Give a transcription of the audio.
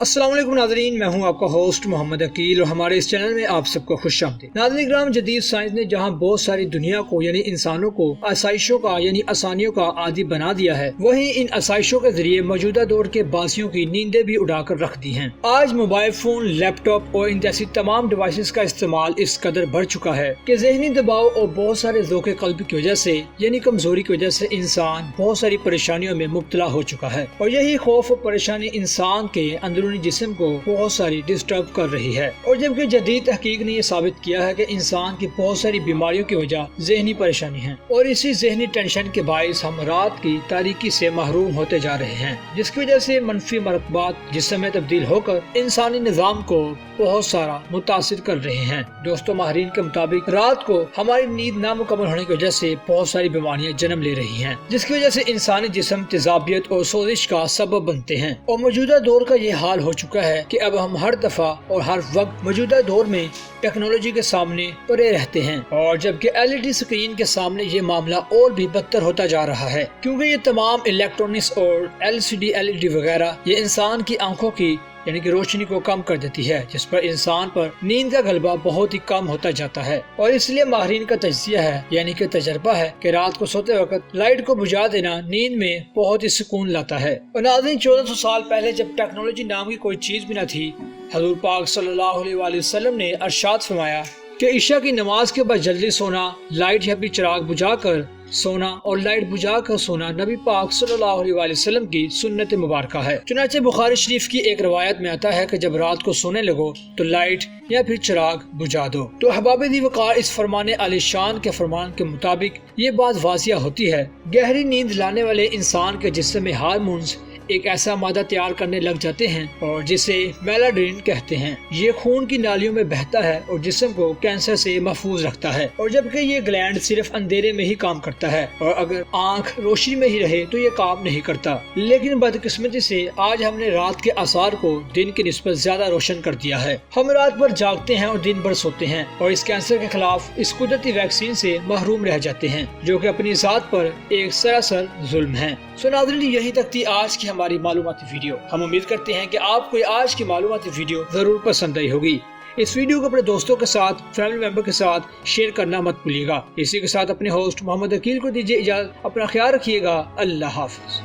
अस्सलाम वालेकुम नाज़रीन, मैं हूं आपका होस्ट मोहम्मद अकील और हमारे इस चैनल में आप सबको खुश आमदीद। नाज़रीन इकराम, जदीद साइंस ने जहां बहुत सारी दुनिया को यानी इंसानों को आसाइशों का यानी आसानियों का आदी बना दिया है, वहीं इन आसाइशों के जरिए मौजूदा दौर के बासियों की नींदें भी उड़ाकर रख दी हैं। आज मोबाइल फोन, लैपटॉप और इन जैसी तमाम डिवाइसेस का इस्तेमाल इस कदर बढ़ चुका है कि ज़हनी दबाव और बहुत सारे ज़ोक़े क़ल्ब की वजह से यानी कमजोरी की वजह से इंसान बहुत सारी परेशानियों में मुब्तला हो चुका है और यही खौफ और परेशानी इंसान के अंदरूनी जिस्म को बहुत सारी डिस्टर्ब कर रही है। और जबकि जदीद तहकीक ने यह साबित किया है कि इंसान की बहुत सारी बीमारियों की वजह ज़हनी परेशानी है और इसी ज़हनी टेंशन के बायस हम रात की तारीकी से महरूम होते जा रहे हैं, जिसकी वजह से मनफी मरकबात जिस्म में तब्दील होकर इंसानी निज़ाम को बहुत सारा मुतासिर कर रहे हैं। दोस्तों, माहिरीन के मुताबिक रात को हमारी नींद नामुकम्मल होने की वजह से बहुत सारी बीमारियां जन्म ले रही हैं, जिसकी वजह से इंसानी जिस्म तेजाबियत और सोजिश का सबब बनते हैं। और मौजूदा दौर का ये हाल हो चुका है कि अब हम हर दफा और हर वक्त मौजूदा दौर में टेक्नोलॉजी के सामने पड़े रहते हैं और जबकि LED स्क्रीन के सामने ये मामला और भी बदतर होता जा रहा है, क्योंकि ये तमाम इलेक्ट्रॉनिक्स और LCD LED वगैरह ये इंसान की आंखों की यानी कि रोशनी को कम कर देती है, जिस पर इंसान पर नींद का गलबा बहुत ही कम होता जाता है। और इसलिए माहिरीन का तज्जिया है यानी कि तजर्बा है कि रात को सोते वक्त लाइट को बुझा देना नींद में बहुत ही सुकून लाता है। और नाज़रीन, 1400 साल पहले जब टेक्नोलॉजी नाम की कोई चीज भी न थी, हज़ूर पाक सल्लल्लाहु अलैहि वसल्लम ने अरशाद फरमाया कि इशा की नमाज के बाद जल्दी सोना, लाइट या फिर चिराग बुझाकर सोना और लाइट बुझाकर सोना नबी पाक सल्लल्लाहु अलैहि वसल्लम की सुन्नत मुबारका है। चुनांचे बुखारी शरीफ की एक रवायत में आता है कि जब रात को सोने लगो तो लाइट या फिर चिराग बुझा दो। तो अहबाब दी वक़ार इस फरमाने आलिशान के फरमान के मुताबिक ये बात वाज़िया होती है। गहरी नींद लाने वाले इंसान के जिस्म में हार्मोन्स एक ऐसा मादा तैयार करने लग जाते हैं और जिसे मेलाटोनिन कहते हैं। ये खून की नालियों में बहता है और जिस्म को कैंसर से महफूज रखता है। और जबकि ये ग्लैंड सिर्फ अंधेरे में ही काम करता है और अगर आंख रोशनी में ही रहे तो ये काम नहीं करता। लेकिन बदकिस्मती से आज हमने रात के आसार को दिन की निस्बत ज्यादा रोशन कर दिया है। हम रात भर जागते हैं और दिन भर सोते हैं और इस कैंसर के खिलाफ इस कुदरती वैक्सीन से महरूम रह जाते हैं, जो कि अपनी जात पर एक सरासर जुल्म है। सो नाज़रीन, यहीं तक थी आज की हमारी मालूमाती वीडियो। हम उम्मीद करते हैं कि आपको आज की मालूमाती वीडियो जरूर पसंद आई होगी। इस वीडियो को अपने दोस्तों के साथ, फैमिली मेंबर के साथ शेयर करना मत भूलिएगा। इसी के साथ अपने होस्ट मोहम्मद अकील को दीजिए इजाजत। अपना ख्याल रखिएगा। अल्लाह हाफिज।